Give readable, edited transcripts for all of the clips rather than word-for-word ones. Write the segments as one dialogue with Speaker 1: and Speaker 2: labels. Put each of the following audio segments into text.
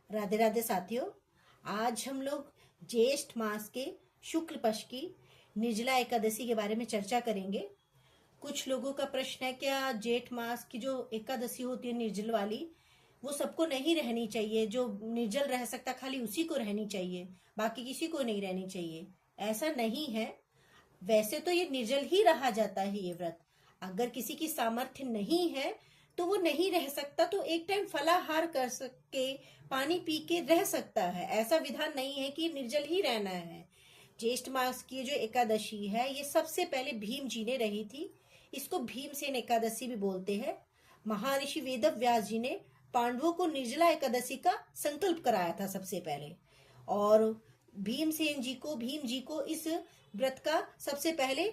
Speaker 1: राधे राधे साथियों। आज हम लोग ज्येष्ठ मास के शुक्ल पक्ष की निर्जला एकादशी के बारे में चर्चा करेंगे। कुछ लोगों का प्रश्न है, क्या जेठ मास की जो एकादशी होती है निर्जल वाली, वो सबको नहीं रहनी चाहिए? जो निर्जल रह सकता खाली उसी को रहनी चाहिए, बाकी किसी को नहीं रहनी चाहिए? ऐसा नहीं है। वैसे तो ये निर्जल ही रहा जाता है ये व्रत। अगर किसी की सामर्थ्य नहीं है तो वो नहीं रह सकता, तो एक टाइम फलाहार कर सके, पानी पी के रह सकता है। ऐसा विधान नहीं है कि निर्जल ही रहना है। ज्येष्ठ मास की जो एकादशी है ये सबसे पहले भीम जी ने रही थी। इसको भीमसेन एकादशी भी बोलते हैं। महर्षि वेद व्यास जी ने पांडवों को निर्जला एकादशी का संकल्प कराया था सबसे पहले। और भीम जी को इस व्रत का सबसे पहले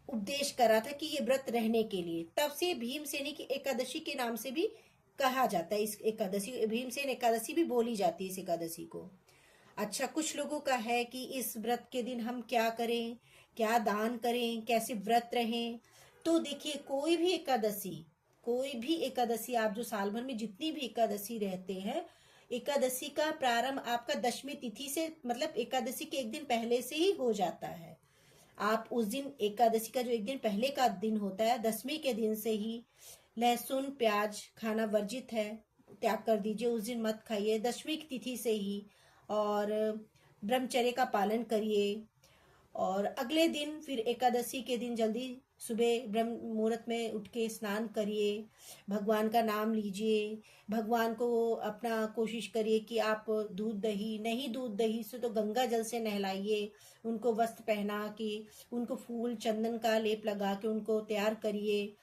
Speaker 1: उपदेश करा था कि ये व्रत रहने के लिए। तब से भीमसेनी की एकादशी के नाम से भी कहा जाता है। इस एकादशी भीमसेन एकादशी भी बोली जाती है इस एकादशी को। अच्छा, कुछ लोगों का है कि इस व्रत के दिन हम क्या करें, क्या दान करें, कैसे व्रत रहें। तो देखिए, कोई भी एकादशी आप जो साल भर में जितनी भी एकादशी रहते हैं, एकादशी का प्रारंभ आपका दशमी तिथि से, मतलब एकादशी के एक दिन पहले से ही हो जाता है। आप उस दिन, एकादशी का जो एक दिन पहले का दिन होता है, दसवीं के दिन से ही लहसुन प्याज खाना वर्जित है, त्याग कर दीजिए। उस दिन मत खाइए, दशवीं की तिथि से ही। और ब्रह्मचर्य का पालन करिए। और अगले दिन फिर एकादशी के दिन जल्दी सुबह ब्रह्म मुहूर्त में उठ के स्नान करिए, भगवान का नाम लीजिए। भगवान को अपना कोशिश करिए कि आप दूध दही नहीं, दूध दही से तो गंगा जल से नहलाइए। उनको वस्त्र पहना के, उनको फूल चंदन का लेप लगा के उनको तैयार करिए।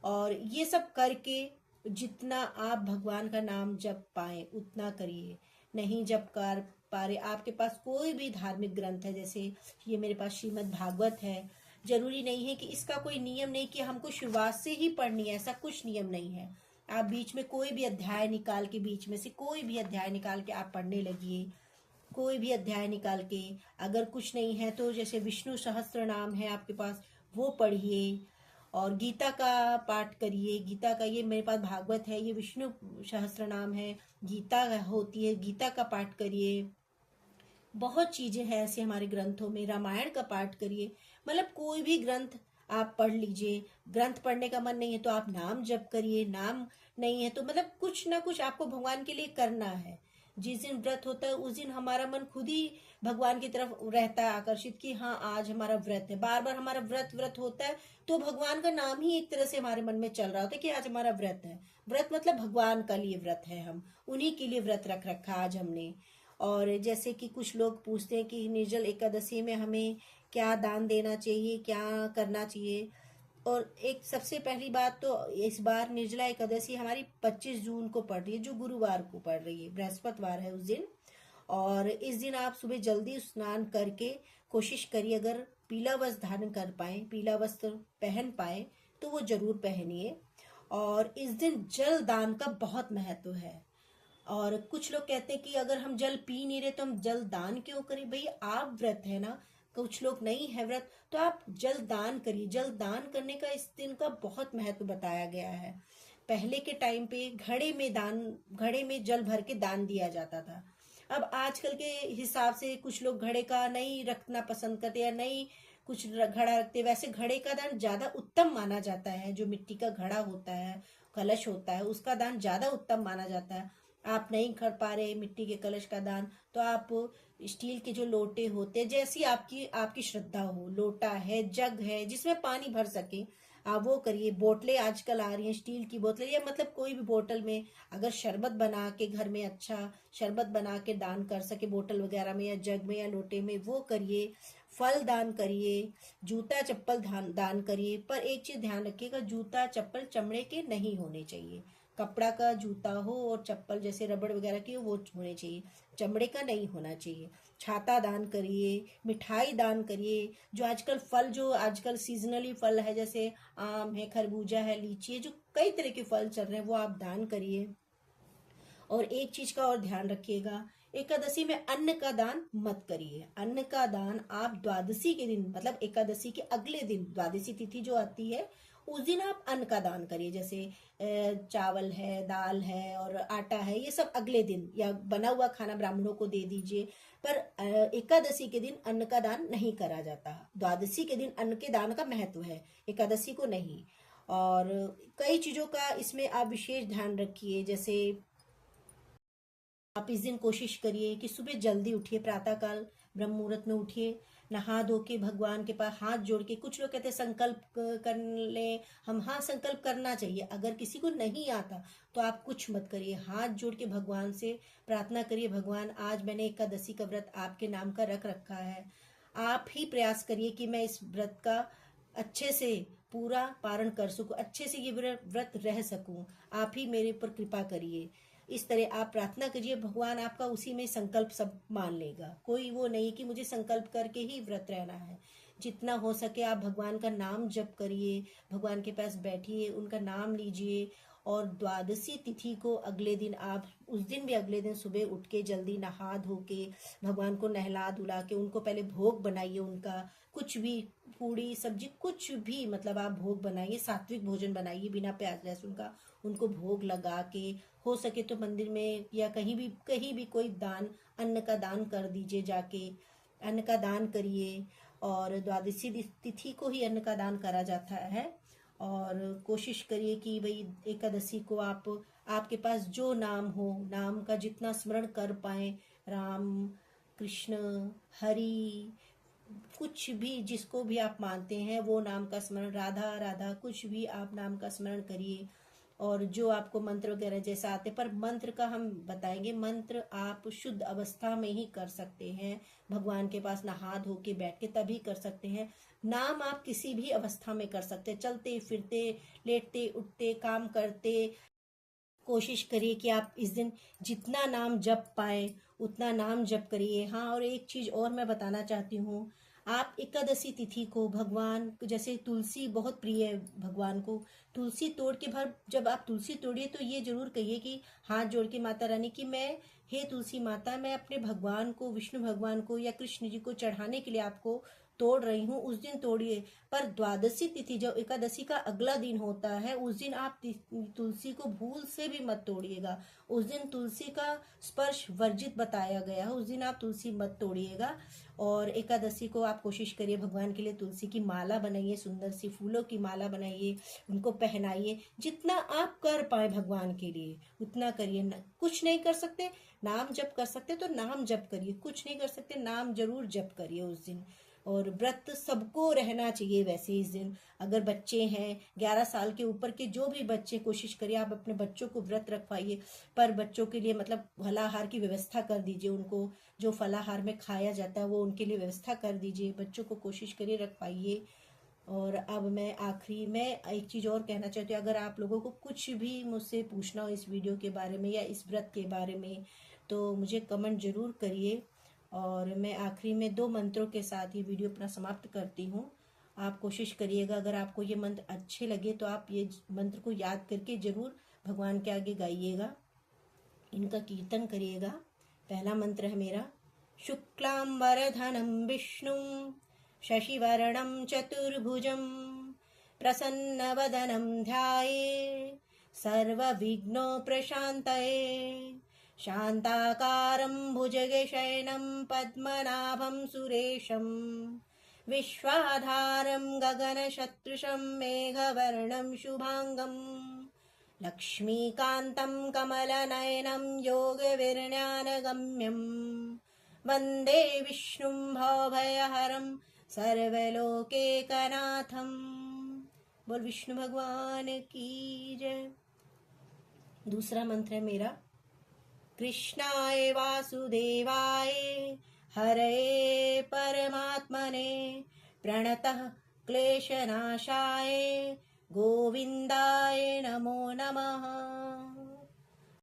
Speaker 1: और ये सब करके जितना आप भगवान का नाम जप पाए उतना करिए। नहीं जप कर पा रहे, आपके पास कोई भी धार्मिक ग्रंथ है, जैसे ये मेरे पास श्रीमद् भागवत है। जरूरी नहीं है कि इसका कोई नियम नहीं कि हमको शुरुआत से ही पढ़नी है, ऐसा कुछ नियम नहीं है। आप बीच में कोई भी अध्याय निकाल के, बीच में से कोई भी अध्याय निकाल के आप पढ़ने लगिए। कोई भी अध्याय निकाल के। अगर कुछ नहीं है तो जैसे विष्णु सहस्त्र नाम है आपके पास, वो पढ़िए। और गीता का पाठ करिए। गीता का, ये मेरे पास भागवत है, ये विष्णु सहस्त्र नाम है, गीता होती है, गीता का पाठ करिए। बहुत चीजें हैं ऐसे हमारे ग्रंथों में। रामायण का पाठ करिए। मतलब कोई भी ग्रंथ आप पढ़ लीजिए। ग्रंथ पढ़ने का मन नहीं है तो आप नाम जप करिए। नाम नहीं है तो मतलब कुछ ना कुछ आपको भगवान के लिए करना है। जिस दिन व्रत होता है उस दिन हमारा मन खुद ही भगवान की तरफ रहता है आकर्षित कि हाँ आज हमारा व्रत है। बार बार हमारा व्रत व्रत होता है तो भगवान का नाम ही एक तरह से हमारे मन में चल रहा होता है कि आज हमारा व्रत है। व्रत मतलब भगवान का लिए व्रत है, हम उन्हीं के लिए व्रत रख रखा आज हमने। और जैसे कि कुछ लोग पूछते हैं कि निर्जल एकादशी में हमें क्या दान देना चाहिए, क्या करना चाहिए। और एक सबसे पहली बात तो, इस बार निर्जला एकादशी हमारी 25 जून को पड़ रही है, जो गुरुवार को पड़ रही है, बृहस्पतिवार है उस दिन। और इस दिन आप सुबह जल्दी स्नान करके कोशिश करिए, अगर पीला वस्त्र धारण कर पाए, पीला वस्त्र पहन पाए तो वो जरूर पहनिए। और इस दिन जल दान का बहुत महत्व है। और कुछ लोग कहते हैं कि अगर हम जल पी नहीं रहे तो हम जल दान क्यों करें? भाई आप व्रत है ना, कुछ लोग नहीं है व्रत, तो आप जल दान करिए। जल दान करने का इस दिन का बहुत महत्व बताया गया है। पहले के टाइम पे घड़े में जल भर के दान दिया जाता था। अब आजकल के हिसाब से कुछ लोग घड़े का नहीं रखना पसंद करते या नहीं कुछ घड़ा रखते। वैसे घड़े का दान ज्यादा उत्तम माना जाता है। जो मिट्टी का घड़ा होता है, कलश होता है, उसका दान ज्यादा उत्तम माना जाता है। आप नहीं कर पा रहे मिट्टी के कलश का दान, तो आप स्टील के जो लोटे होते हैं, जैसी आपकी आपकी श्रद्धा हो, लोटा है, जग है जिसमें पानी भर सके, आप वो करिए। बोतलें आजकल आ रही हैं, स्टील की बोतलें, या मतलब कोई भी बोतल में अगर शरबत बना के घर में, अच्छा शरबत बना के दान कर सके बोतल वगैरह में या जग में या लोटे में, वो करिए। फल दान करिए। जूता चप्पल दान करिए। पर एक चीज ध्यान रखिएगा, जूता चप्पल चमड़े के नहीं होने चाहिए। कपड़ा का जूता हो और चप्पल जैसे रबड़ वगैरह की हो वो होने चाहिए, चमड़े का नहीं होना चाहिए। छाता दान करिए। मिठाई दान करिए। जो आजकल फल, जो आजकल सीजनली फल है, जैसे आम है, खरबूजा है, लीची है, जो कई तरह के फल चल रहे हैं, वो आप दान करिए। और एक चीज का और ध्यान रखिएगा, एकादशी में अन्न का दान मत करिए। अन्न का दान आप द्वादशी के दिन, मतलब एकादशी के अगले दिन, द्वादशी तिथि जो आती है उस दिन आप अन्न का दान करिए, जैसे चावल है, दाल है और आटा है, ये सब अगले दिन, या बना हुआ खाना ब्राह्मणों को दे दीजिए। पर एकादशी के दिन अन्न का दान नहीं करा जाता। द्वादशी के दिन अन्न के दान का महत्व है, एकादशी को नहीं। और कई चीजों का इसमें आप विशेष ध्यान रखिए, जैसे आप इस दिन कोशिश करिए कि सुबह जल्दी उठिए, प्रातःकाल ब्रह्म मुहूर्त में उठिए, नहा धो के भगवान के पास हाथ जोड़ के, कुछ लोग कहते हैं संकल्प कर लें हम, हाँ संकल्प करना चाहिए। अगर किसी को नहीं आता तो आप कुछ मत करिए, हाथ जोड़ के भगवान से प्रार्थना करिए, भगवान आज मैंने एकादशी का व्रत आपके नाम का रख रखा है, आप ही प्रयास करिए कि मैं इस व्रत का अच्छे से पूरा पारण कर सकूं, अच्छे से ये व्रत रह सकूं, आप ही मेरे पर कृपा करिए। इस तरह आप प्रार्थना करिए, भगवान आपका उसी में संकल्प सब मान लेगा। कोई वो नहीं कि मुझे संकल्प करके ही व्रत रहना है। जितना हो सके आप भगवान का नाम जप करिए, भगवान के पास बैठिए, उनका नाम लीजिए। और द्वादशी तिथि को अगले दिन आप, उस दिन भी अगले दिन सुबह उठ के जल्दी नहा धो के भगवान को नहला धुला के उनको पहले भोग बनाइए, उनका कुछ भी पूड़ी सब्जी कुछ भी, मतलब आप भोग बनाइए, सात्विक भोजन बनाइए बिना प्याज लहसुन का, उनको भोग लगा के, हो सके तो मंदिर में या कहीं भी कोई दान, अन्न का दान कर दीजिए, जाके अन्न का दान करिए। और द्वादशी तिथि को ही अन्न का दान करा जाता है। और कोशिश करिए कि भाई एकादशी को आपके पास जो नाम हो, नाम का जितना स्मरण कर पाए, राम, कृष्ण, हरि, कुछ भी जिसको भी आप मानते हैं वो नाम का स्मरण, राधा राधा, कुछ भी आप नाम का स्मरण करिए। और जो आपको मंत्र वगैरह जैसा आते, पर मंत्र का हम बताएंगे, मंत्र आप शुद्ध अवस्था में ही कर सकते हैं, भगवान के पास नहा धो के बैठ के तभी कर सकते हैं। नाम आप किसी भी अवस्था में कर सकते हैं, चलते फिरते, लेटते उठते, काम करते। कोशिश करिए कि आप इस दिन जितना नाम जप पाए उतना नाम जप करिए। हाँ, और एक चीज और मैं बताना चाहती हूँ, आप एकादशी तिथि को भगवान, जैसे तुलसी बहुत प्रिय है भगवान को, तुलसी तोड़ के जब आप तुलसी तोड़िए तो ये जरूर कहिए कि हाथ जोड़ के माता रानी की, मैं, हे तुलसी माता, मैं अपने भगवान को, विष्णु भगवान को या कृष्ण जी को चढ़ाने के लिए आपको तोड़ रही हूँ, उस दिन तोड़िए। पर द्वादशी तिथि जो एकादशी का अगला दिन होता है, उस दिन आप तुलसी को भूल से भी मत तोड़िएगा। उस दिन तुलसी का स्पर्श वर्जित बताया गया है, उस दिन आप तुलसी मत तोड़िएगा। और एकादशी को आप कोशिश करिए भगवान के लिए तुलसी की माला बनाइए, सुंदर सी फूलों की माला बनाइए, उनको पहनाइए। जितना आप कर पाए भगवान के लिए उतना करिए। कुछ नहीं कर सकते, नाम जप कर सकते तो नाम जप करिए, कुछ नहीं कर सकते, नाम जरूर जप करिए उस दिन। और व्रत सबको रहना चाहिए वैसे इस दिन। अगर बच्चे हैं 11 साल के ऊपर के, जो भी बच्चे, कोशिश करिए आप अपने बच्चों को व्रत रखवाइए। पर बच्चों के लिए मतलब फलाहार की व्यवस्था कर दीजिए, उनको जो फलाहार में खाया जाता है वो उनके लिए व्यवस्था कर दीजिए, बच्चों को कोशिश करिए रखवाइए। और अब मैं आखिरी में एक चीज़ और कहना चाहती हूँ, अगर आप लोगों को कुछ भी मुझसे पूछना हो इस वीडियो के बारे में या इस व्रत के बारे में तो मुझे कमेंट जरूर करिए। और मैं आखिरी में 2 मंत्रों के साथ ये वीडियो अपना समाप्त करती हूँ। आप कोशिश करिएगा, अगर आपको ये मंत्र अच्छे लगे तो आप ये मंत्र को याद करके जरूर भगवान के आगे गाइएगा, इनका कीर्तन करिएगा। पहला मंत्र है मेरा, शुक्लांबरधरं विष्णुं शशिवर्णं चतुर्भुजं प्रसन्नवदनं ध्यायेत् सर्वविघ्नोपशान्तये। शान्ताकारं भुजगशयनं पद्मनाभं सुरेशं विश्वाधारं गगनसदृशं मेघवर्णं शुभांगं लक्ष्मीकान्तं कमलनयनं योगविज्ञानगम्यं वन्दे विष्णुं भवभयहरं सर्वलोकैकनाथं। बोल विष्णु भगवान की जय। दूसरा मंत्र है मेरा, कृष्णाय वासुदेवाय हरये परमात्मने प्रणतः क्लेशनाशाय गोविन्दाय नमो नमः।